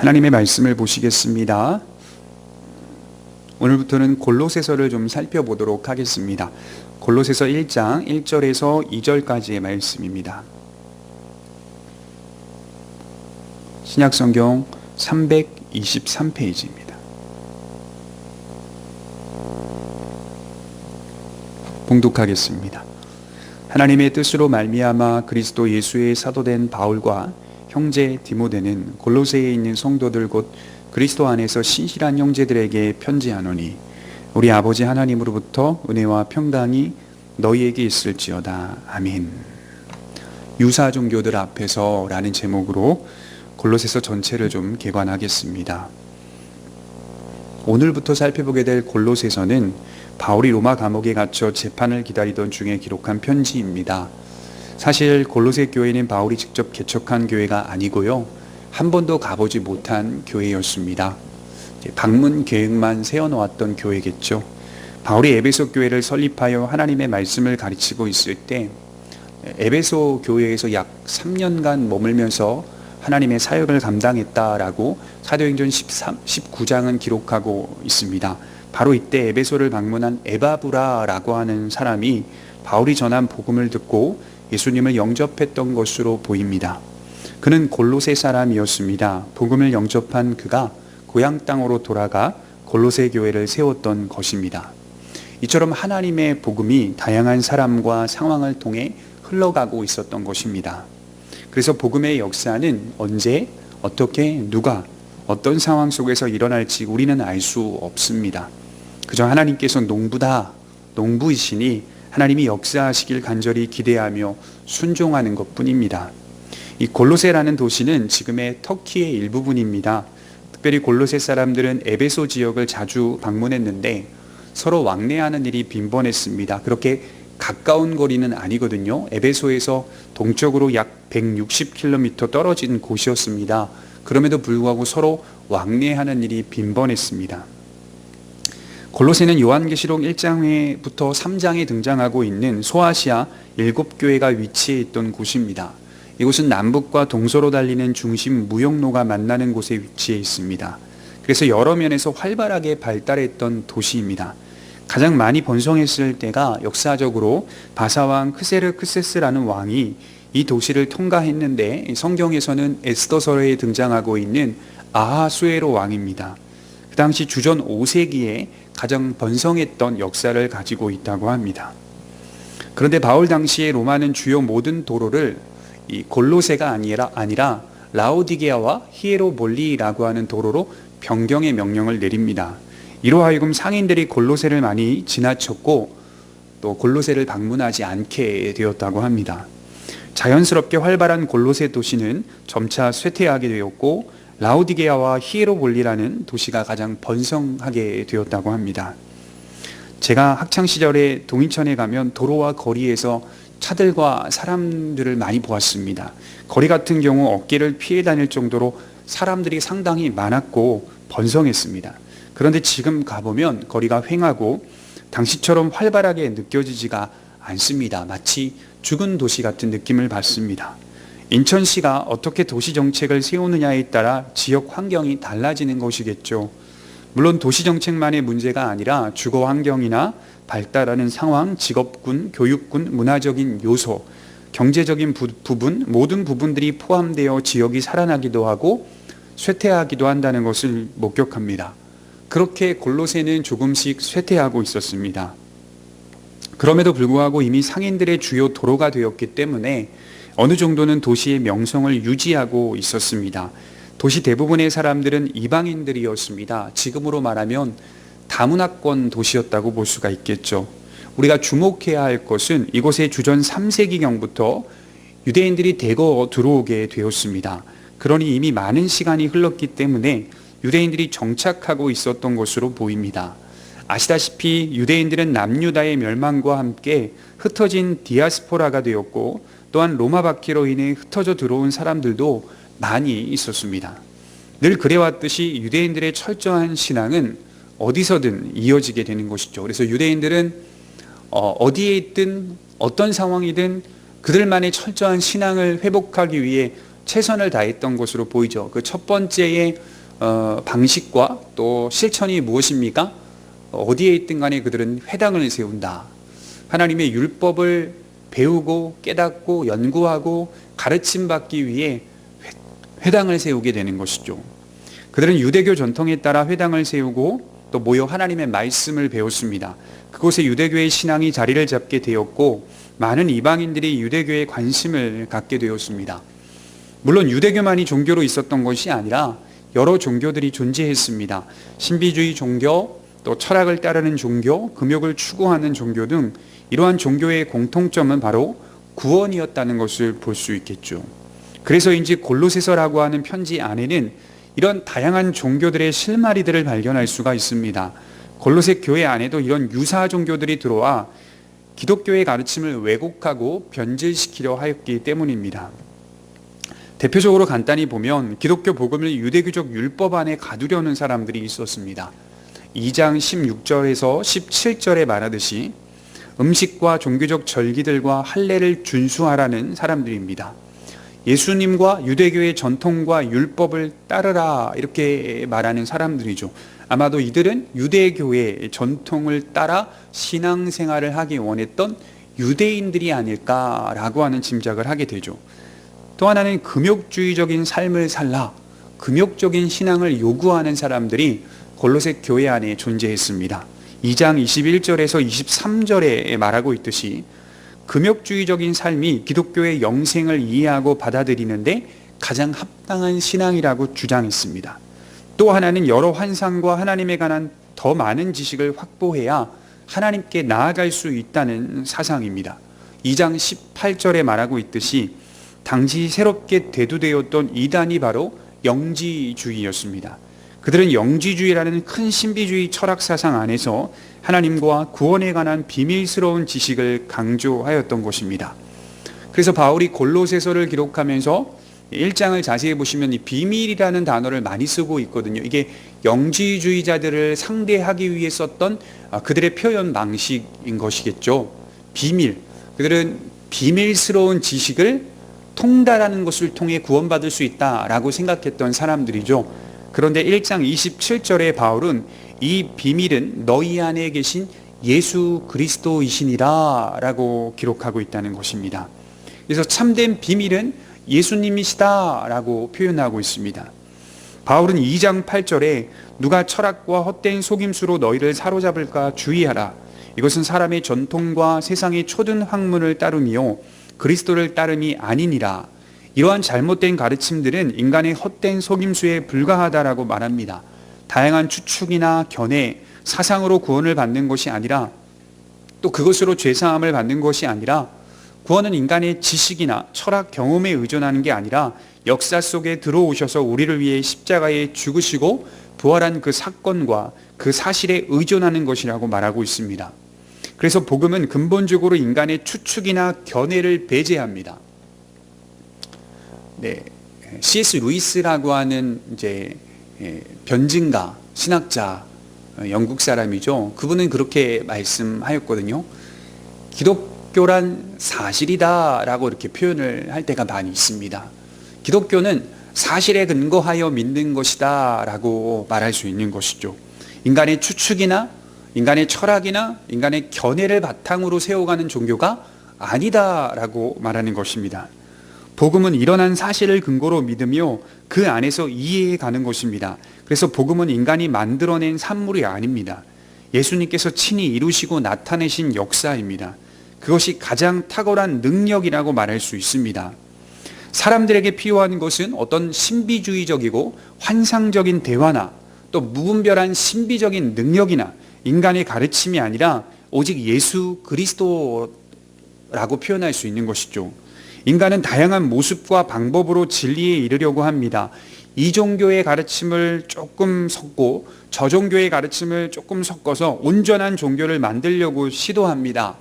하나님의 말씀을 보시겠습니다. 오늘부터는 골로새서를 좀 살펴보도록 하겠습니다. 골로새서 1장 1절에서 2절까지의 말씀입니다. 신약성경 323페이지입니다. 봉독하겠습니다. 하나님의 뜻으로 말미암아 그리스도 예수의 사도된 바울과 형제 디모데는 골로새에 있는 성도들 곧 그리스도 안에서 신실한 형제들에게 편지하노니 우리 아버지 하나님으로부터 은혜와 평강이 너희에게 있을지어다. 아멘. 유사 종교들 앞에서 라는 제목으로 골로새서 전체를 좀 개관하겠습니다. 오늘부터 살펴보게 될 골로새서는 바울이 로마 감옥에 갇혀 재판을 기다리던 중에 기록한 편지입니다. 사실 골로새 교회는 바울이 직접 개척한 교회가 아니고요, 한 번도 가보지 못한 교회였습니다. 방문 계획만 세워놓았던 교회겠죠. 바울이 에베소 교회를 설립하여 하나님의 말씀을 가르치고 있을 때 에베소 교회에서 약 3년간 머물면서 하나님의 사역을 감당했다라고 사도행전 19장은 기록하고 있습니다. 바로 이때 에베소를 방문한 에바브라라고 하는 사람이 바울이 전한 복음을 듣고 예수님을 영접했던 것으로 보입니다. 그는 골로새 사람이었습니다. 복음을 영접한 그가 고향 땅으로 돌아가 골로새 교회를 세웠던 것입니다. 이처럼 하나님의 복음이 다양한 사람과 상황을 통해 흘러가고 있었던 것입니다. 그래서 복음의 역사는 언제, 어떻게, 누가, 어떤 상황 속에서 일어날지 우리는 알 수 없습니다. 그저 하나님께서 농부이시니 하나님이 역사하시길 간절히 기대하며 순종하는 것뿐입니다. 이 골로새라는 도시는 지금의 터키의 일부분입니다. 특별히 골로새 사람들은 에베소 지역을 자주 방문했는데 서로 왕래하는 일이 빈번했습니다. 그렇게 가까운 거리는 아니거든요. 에베소에서 동쪽으로 약 160km 떨어진 곳이었습니다. 그럼에도 불구하고 서로 왕래하는 일이 빈번했습니다. 골로새는 요한계시록 1장부터 3장에 등장하고 있는 소아시아 7교회가 위치해 있던 곳입니다. 이곳은 남북과 동서로 달리는 중심 무역로가 만나는 곳에 위치해 있습니다. 그래서 여러 면에서 활발하게 발달했던 도시입니다. 가장 많이 번성했을 때가 역사적으로 바사왕 크세르크세스라는 왕이 이 도시를 통과했는데 성경에서는 에스더서에 등장하고 있는 아하수에로 왕입니다. 그 당시 주전 5세기에 가장 번성했던 역사를 가지고 있다고 합니다. 그런데 바울 당시에 로마는 주요 모든 도로를 이 골로새가 아니라 라오디게아와 히에로볼리라고 하는 도로로 변경의 명령을 내립니다. 이로 하여금 상인들이 골로새를 많이 지나쳤고 또 골로새를 방문하지 않게 되었다고 합니다. 자연스럽게 활발한 골로새 도시는 점차 쇠퇴하게 되었고 라오디게아와 히에로볼리라는 도시가 가장 번성하게 되었다고 합니다. 제가 학창시절에 동인천에 가면 도로와 거리에서 차들과 사람들을 많이 보았습니다. 거리 같은 경우 어깨를 피해 다닐 정도로 사람들이 상당히 많았고 번성했습니다. 그런데 지금 가보면 거리가 휑하고 당시처럼 활발하게 느껴지지가 않습니다. 마치 죽은 도시 같은 느낌을 받습니다. 인천시가 어떻게 도시정책을 세우느냐에 따라 지역 환경이 달라지는 것이겠죠. 물론 도시정책만의 문제가 아니라 주거 환경이나 발달하는 상황, 직업군, 교육군, 문화적인 요소, 경제적인 부분, 모든 부분들이 포함되어 지역이 살아나기도 하고 쇠퇴하기도 한다는 것을 목격합니다. 그렇게 골로새는 조금씩 쇠퇴하고 있었습니다. 그럼에도 불구하고 이미 상인들의 주요 도로가 되었기 때문에 어느 정도는 도시의 명성을 유지하고 있었습니다. 도시 대부분의 사람들은 이방인들이었습니다. 지금으로 말하면 다문화권 도시였다고 볼 수가 있겠죠. 우리가 주목해야 할 것은 이곳에 주전 3세기경부터 유대인들이 대거 들어오게 되었습니다. 그러니 이미 많은 시간이 흘렀기 때문에 유대인들이 정착하고 있었던 것으로 보입니다. 아시다시피 유대인들은 남유다의 멸망과 함께 흩어진 디아스포라가 되었고 또한 로마 박해로 인해 흩어져 들어온 사람들도 많이 있었습니다. 늘 그래왔듯이 유대인들의 철저한 신앙은 어디서든 이어지게 되는 것이죠. 그래서 유대인들은 어디에 있든 어떤 상황이든 그들만의 철저한 신앙을 회복하기 위해 최선을 다했던 것으로 보이죠. 그 첫 번째의 방식과 또 실천이 무엇입니까? 어디에 있든 간에 그들은 회당을 세운다. 하나님의 율법을 배우고 깨닫고 연구하고 가르침받기 위해 회당을 세우게 되는 것이죠. 그들은 유대교 전통에 따라 회당을 세우고 또 모여 하나님의 말씀을 배웠습니다. 그곳에 유대교의 신앙이 자리를 잡게 되었고 많은 이방인들이 유대교에 관심을 갖게 되었습니다. 물론 유대교만이 종교로 있었던 것이 아니라 여러 종교들이 존재했습니다. 신비주의 종교, 또 철학을 따르는 종교, 금욕을 추구하는 종교 등 이러한 종교의 공통점은 바로 구원이었다는 것을 볼 수 있겠죠. 그래서인지 골로새서라고 하는 편지 안에는 이런 다양한 종교들의 실마리들을 발견할 수가 있습니다. 골로새 교회 안에도 이런 유사 종교들이 들어와 기독교의 가르침을 왜곡하고 변질시키려 하였기 때문입니다. 대표적으로 간단히 보면 기독교 복음을 유대교적 율법 안에 가두려는 사람들이 있었습니다. 2장 16절에서 17절에 말하듯이 음식과 종교적 절기들과 할례를 준수하라는 사람들입니다. 예수님과 유대교의 전통과 율법을 따르라 이렇게 말하는 사람들이죠. 아마도 이들은 유대교의 전통을 따라 신앙생활을 하기 원했던 유대인들이 아닐까라고 하는 짐작을 하게 되죠. 또 하나는 금욕주의적인 삶을 살라, 금욕적인 신앙을 요구하는 사람들이 골로새 교회 안에 존재했습니다. 2장 21절에서 23절에 말하고 있듯이 금욕주의적인 삶이 기독교의 영생을 이해하고 받아들이는데 가장 합당한 신앙이라고 주장했습니다. 또 하나는 여러 환상과 하나님에 관한 더 많은 지식을 확보해야 하나님께 나아갈 수 있다는 사상입니다. 2장 18절에 말하고 있듯이 당시 새롭게 대두되었던 이단이 바로 영지주의였습니다. 그들은 영지주의라는 큰 신비주의 철학 사상 안에서 하나님과 구원에 관한 비밀스러운 지식을 강조하였던 것입니다. 그래서 바울이 골로새서를 기록하면서 1장을 자세히 보시면 이 비밀이라는 단어를 많이 쓰고 있거든요. 이게 영지주의자들을 상대하기 위해 썼던 그들의 표현 방식인 것이겠죠. 비밀. 그들은 비밀스러운 지식을 통달하는 것을 통해 구원받을 수 있다라고 생각했던 사람들이죠. 그런데 1장 27절에 바울은 이 비밀은 너희 안에 계신 예수 그리스도이시니라 라고 기록하고 있다는 것입니다. 그래서 참된 비밀은 예수님이시다 라고 표현하고 있습니다. 바울은 2장 8절에 누가 철학과 헛된 속임수로 너희를 사로잡을까 주의하라. 이것은 사람의 전통과 세상의 초든 학문을 따름이요 그리스도를 따름이 아니니라. 이러한 잘못된 가르침들은 인간의 헛된 속임수에 불과하다라고 말합니다. 다양한 추측이나 견해, 사상으로 구원을 받는 것이 아니라 또 그것으로 죄사함을 받는 것이 아니라 구원은 인간의 지식이나 철학 경험에 의존하는 게 아니라 역사 속에 들어오셔서 우리를 위해 십자가에 죽으시고 부활한 그 사건과 그 사실에 의존하는 것이라고 말하고 있습니다. 그래서 복음은 근본적으로 인간의 추측이나 견해를 배제합니다. C.S. 루이스라고 하는 이제 변증가, 신학자, 영국 사람이죠. 그분은 그렇게 말씀하였거든요. 기독교란 사실이다라고 이렇게 표현을 할 때가 많이 있습니다. 기독교는 사실에 근거하여 믿는 것이다라고 말할 수 있는 것이죠. 인간의 추측이나 인간의 철학이나 인간의 견해를 바탕으로 세워가는 종교가 아니다라고 말하는 것입니다. 복음은 일어난 사실을 근거로 믿으며 그 안에서 이해해 가는 것입니다. 그래서 복음은 인간이 만들어낸 산물이 아닙니다. 예수님께서 친히 이루시고 나타내신 역사입니다. 그것이 가장 탁월한 능력이라고 말할 수 있습니다. 사람들에게 필요한 것은 어떤 신비주의적이고 환상적인 대화나 또 무분별한 신비적인 능력이나 인간의 가르침이 아니라 오직 예수 그리스도라고 표현할 수 있는 것이죠. 인간은 다양한 모습과 방법으로 진리에 이르려고 합니다. 이 종교의 가르침을 조금 섞고 저 종교의 가르침을 조금 섞어서 온전한 종교를 만들려고 시도합니다.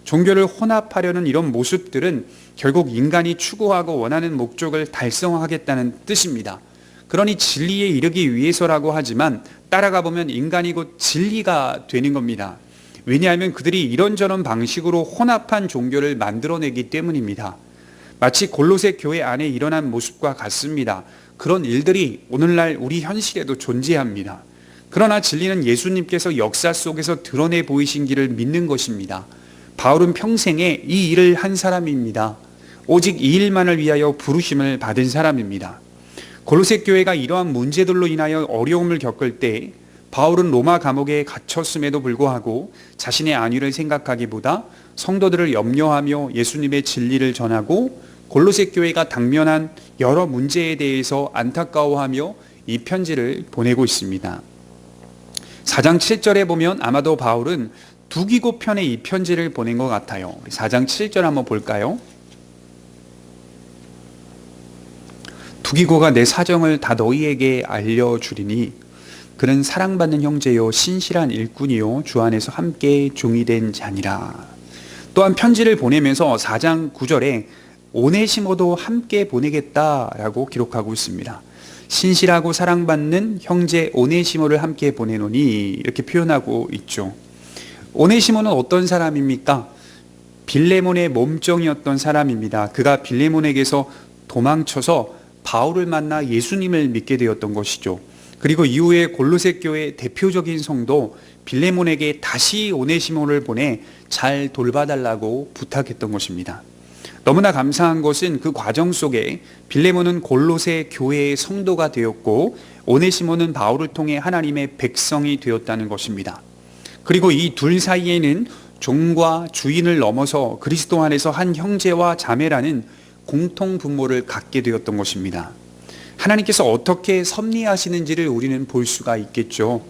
종교를 혼합하려는 이런 모습들은 결국 인간이 추구하고 원하는 목적을 달성하겠다는 뜻입니다. 그러니 진리에 이르기 위해서라고 하지만 따라가 보면 인간이 곧 진리가 되는 겁니다. 왜냐하면 그들이 이런저런 방식으로 혼합한 종교를 만들어내기 때문입니다. 마치 골로새 교회 안에 일어난 모습과 같습니다. 그런 일들이 오늘날 우리 현실에도 존재합니다. 그러나 진리는 예수님께서 역사 속에서 드러내 보이신 길을 믿는 것입니다. 바울은 평생에 이 일을 한 사람입니다. 오직 이 일만을 위하여 부르심을 받은 사람입니다. 골로새 교회가 이러한 문제들로 인하여 어려움을 겪을 때 바울은 로마 감옥에 갇혔음에도 불구하고 자신의 안위를 생각하기보다 성도들을 염려하며 예수님의 진리를 전하고 골로새 교회가 당면한 여러 문제에 대해서 안타까워하며 이 편지를 보내고 있습니다. 4장 7절에 보면 아마도 바울은 두기고 편에 이 편지를 보낸 것 같아요. 4장 7절 한번 볼까요? 두기고가 내 사정을 다 너희에게 알려주리니 그는 사랑받는 형제요 신실한 일꾼이요 주 안에서 함께 종이 된 자니라. 또한 편지를 보내면서 4장 9절에 오네시모도 함께 보내겠다라고 기록하고 있습니다. 신실하고 사랑받는 형제 오네시모를 함께 보내노니 이렇게 표현하고 있죠. 오네시모는 어떤 사람입니까? 빌레몬의 몸종이었던 사람입니다. 그가 빌레몬에게서 도망쳐서 바울을 만나 예수님을 믿게 되었던 것이죠. 그리고 이후에 골로새 교회의 대표적인 성도 빌레몬에게 다시 오네시모를 보내 잘 돌봐달라고 부탁했던 것입니다. 너무나 감사한 것은 그 과정 속에 빌레몬은 골로새 교회의 성도가 되었고 오네시모는 바울을 통해 하나님의 백성이 되었다는 것입니다. 그리고 이 둘 사이에는 종과 주인을 넘어서 그리스도 안에서 한 형제와 자매라는 공통 분모를 갖게 되었던 것입니다. 하나님께서 어떻게 섭리하시는지를 우리는 볼 수가 있겠죠.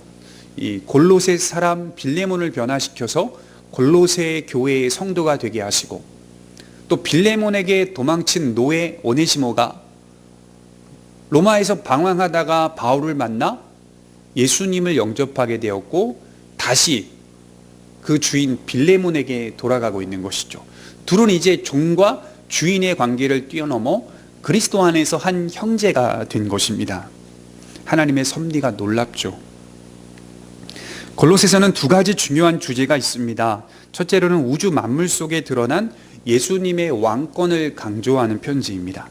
이 골로새 사람 빌레몬을 변화시켜서 골로새 교회의 성도가 되게 하시고 또 빌레몬에게 도망친 노예 오네시모가 로마에서 방황하다가 바울을 만나 예수님을 영접하게 되었고 다시 그 주인 빌레몬에게 돌아가고 있는 것이죠. 둘은 이제 종과 주인의 관계를 뛰어넘어 그리스도 안에서 한 형제가 된 것입니다. 하나님의 섭리가 놀랍죠. 골로새서는 두 가지 중요한 주제가 있습니다. 첫째로는 우주 만물 속에 드러난 예수님의 왕권을 강조하는 편지입니다.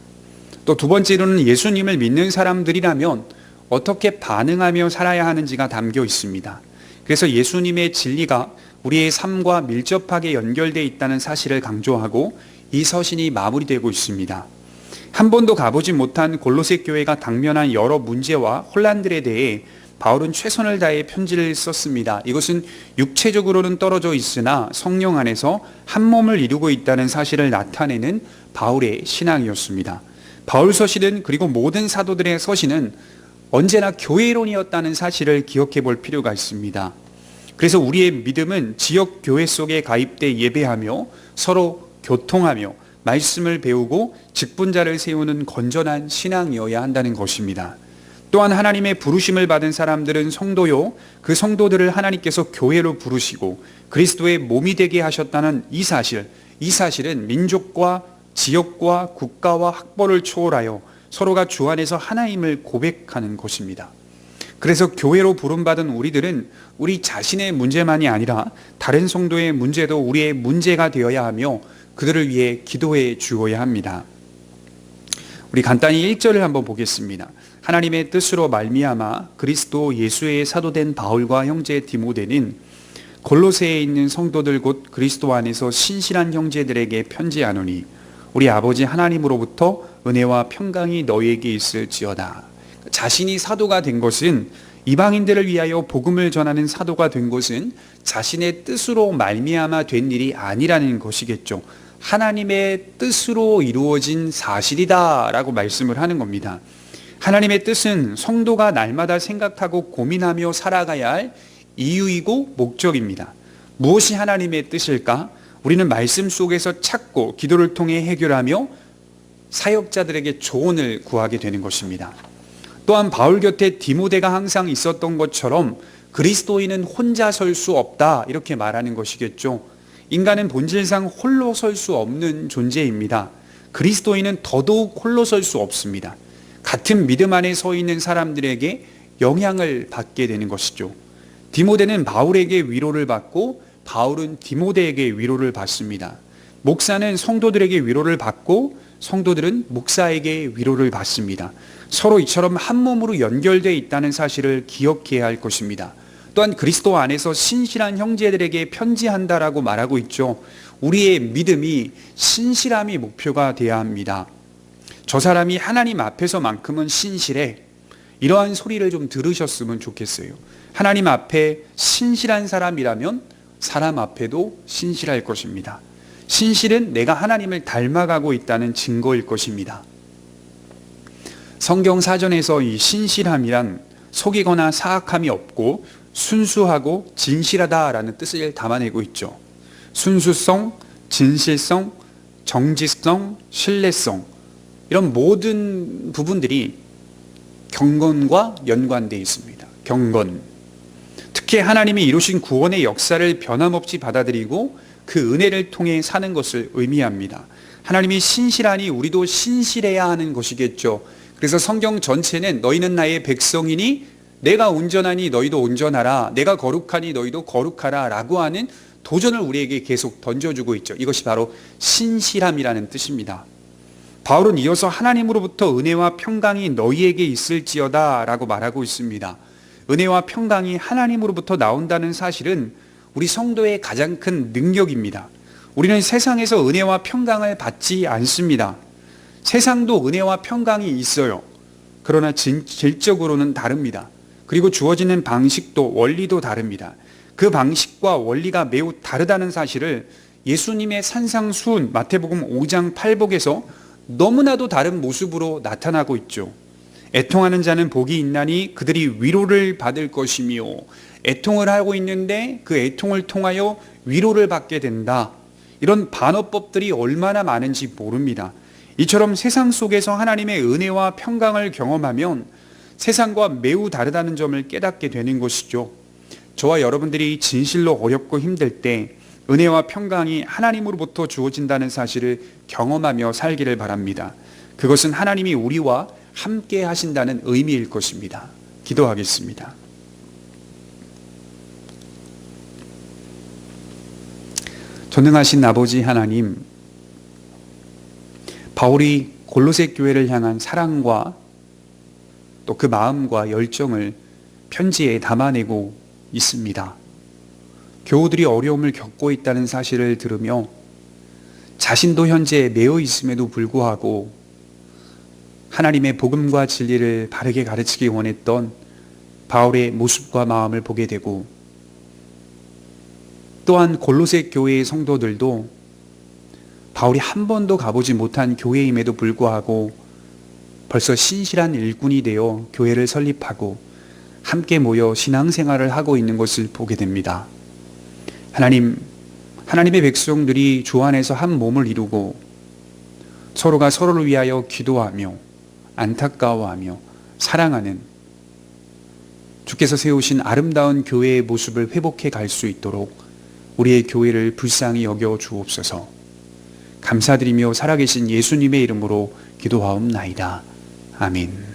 또 두 번째로는 예수님을 믿는 사람들이라면 어떻게 반응하며 살아야 하는지가 담겨 있습니다. 그래서 예수님의 진리가 우리의 삶과 밀접하게 연결되어 있다는 사실을 강조하고 이 서신이 마무리되고 있습니다. 한 번도 가보지 못한 골로새 교회가 당면한 여러 문제와 혼란들에 대해 바울은 최선을 다해 편지를 썼습니다. 이것은 육체적으로는 떨어져 있으나 성령 안에서 한 몸을 이루고 있다는 사실을 나타내는 바울의 신앙이었습니다. 바울 서신은 그리고 모든 사도들의 서신은 언제나 교회론이었다는 사실을 기억해 볼 필요가 있습니다. 그래서 우리의 믿음은 지역 교회 속에 가입돼 예배하며 서로 교통하며 말씀을 배우고 직분자를 세우는 건전한 신앙이어야 한다는 것입니다. 또한 하나님의 부르심을 받은 사람들은 성도요, 그 성도들을 하나님께서 교회로 부르시고 그리스도의 몸이 되게 하셨다는 이 사실은 민족과 지역과 국가와 학벌을 초월하여 서로가 주 안에서 하나임을 고백하는 것입니다. 그래서 교회로 부름받은 우리들은 우리 자신의 문제만이 아니라 다른 성도의 문제도 우리의 문제가 되어야 하며 그들을 위해 기도해 주어야 합니다. 우리 간단히 1절을 한번 보겠습니다. 하나님의 뜻으로 말미암아 그리스도 예수의 사도된 바울과 형제 디모데는 골로새에 있는 성도들 곧 그리스도 안에서 신실한 형제들에게 편지하노니 우리 아버지 하나님으로부터 은혜와 평강이 너희에게 있을지어다. 자신이 사도가 된 것은 이방인들을 위하여 복음을 전하는 사도가 된 것은 자신의 뜻으로 말미암아 된 일이 아니라는 것이겠죠. 하나님의 뜻으로 이루어진 사실이다라고 말씀을 하는 겁니다. 하나님의 뜻은 성도가 날마다 생각하고 고민하며 살아가야 할 이유이고 목적입니다. 무엇이 하나님의 뜻일까? 우리는 말씀 속에서 찾고 기도를 통해 해결하며 사역자들에게 조언을 구하게 되는 것입니다. 또한 바울 곁에 디모데가 항상 있었던 것처럼 그리스도인은 혼자 설 수 없다 이렇게 말하는 것이겠죠. 인간은 본질상 홀로 설 수 없는 존재입니다. 그리스도인은 더더욱 홀로 설 수 없습니다. 같은 믿음 안에 서 있는 사람들에게 영향을 받게 되는 것이죠. 디모데는 바울에게 위로를 받고 바울은 디모데에게 위로를 받습니다. 목사는 성도들에게 위로를 받고 성도들은 목사에게 위로를 받습니다. 서로 이처럼 한 몸으로 연결되어 있다는 사실을 기억해야 할 것입니다. 또한 그리스도 안에서 신실한 형제들에게 편지한다라고 말하고 있죠. 우리의 믿음이 신실함이 목표가 되어야 합니다. 저 사람이 하나님 앞에서만큼은 신실해. 이러한 소리를 좀 들으셨으면 좋겠어요. 하나님 앞에 신실한 사람이라면 사람 앞에도 신실할 것입니다. 신실은 내가 하나님을 닮아가고 있다는 증거일 것입니다. 성경 사전에서 이 신실함이란 속이거나 사악함이 없고 순수하고 진실하다라는 뜻을 담아내고 있죠. 순수성, 진실성, 정직성, 신뢰성, 이런 모든 부분들이 경건과 연관되어 있습니다. 경건. 특히 하나님이 이루신 구원의 역사를 변함없이 받아들이고 그 은혜를 통해 사는 것을 의미합니다. 하나님이 신실하니 우리도 신실해야 하는 것이겠죠. 그래서 성경 전체는 너희는 나의 백성이니 내가 온전하니 너희도 온전하라, 내가 거룩하니 너희도 거룩하라 라고 하는 도전을 우리에게 계속 던져주고 있죠. 이것이 바로 신실함이라는 뜻입니다. 바울은 이어서 하나님으로부터 은혜와 평강이 너희에게 있을지어다 라고 말하고 있습니다. 은혜와 평강이 하나님으로부터 나온다는 사실은 우리 성도의 가장 큰 능력입니다. 우리는 세상에서 은혜와 평강을 받지 않습니다. 세상도 은혜와 평강이 있어요. 그러나 질적으로는 다릅니다. 그리고 주어지는 방식도 원리도 다릅니다. 그 방식과 원리가 매우 다르다는 사실을 예수님의 산상수훈 마태복음 5장 8복에서 너무나도 다른 모습으로 나타나고 있죠. 애통하는 자는 복이 있나니 그들이 위로를 받을 것이며, 애통을 하고 있는데 그 애통을 통하여 위로를 받게 된다. 이런 반어법들이 얼마나 많은지 모릅니다. 이처럼 세상 속에서 하나님의 은혜와 평강을 경험하면 세상과 매우 다르다는 점을 깨닫게 되는 것이죠. 저와 여러분들이 진실로 어렵고 힘들 때 은혜와 평강이 하나님으로부터 주어진다는 사실을 경험하며 살기를 바랍니다. 그것은 하나님이 우리와 함께 하신다는 의미일 것입니다. 기도하겠습니다. 전능하신 아버지 하나님, 바울이 골로새 교회를 향한 사랑과 또 그 마음과 열정을 편지에 담아내고 있습니다. 교우들이 어려움을 겪고 있다는 사실을 들으며 자신도 현재 매여 있음에도 불구하고 하나님의 복음과 진리를 바르게 가르치기 원했던 바울의 모습과 마음을 보게 되고, 또한 골로새 교회의 성도들도 바울이 한 번도 가보지 못한 교회임에도 불구하고 벌써 신실한 일꾼이 되어 교회를 설립하고 함께 모여 신앙생활을 하고 있는 것을 보게 됩니다. 하나님의 백성들이 주 안에서 한 몸을 이루고 서로가 서로를 위하여 기도하며 안타까워하며 사랑하는 주께서 세우신 아름다운 교회의 모습을 회복해 갈 수 있도록 우리의 교회를 불쌍히 여겨 주옵소서. 감사드리며 살아계신 예수님의 이름으로 기도하옵나이다. 아멘.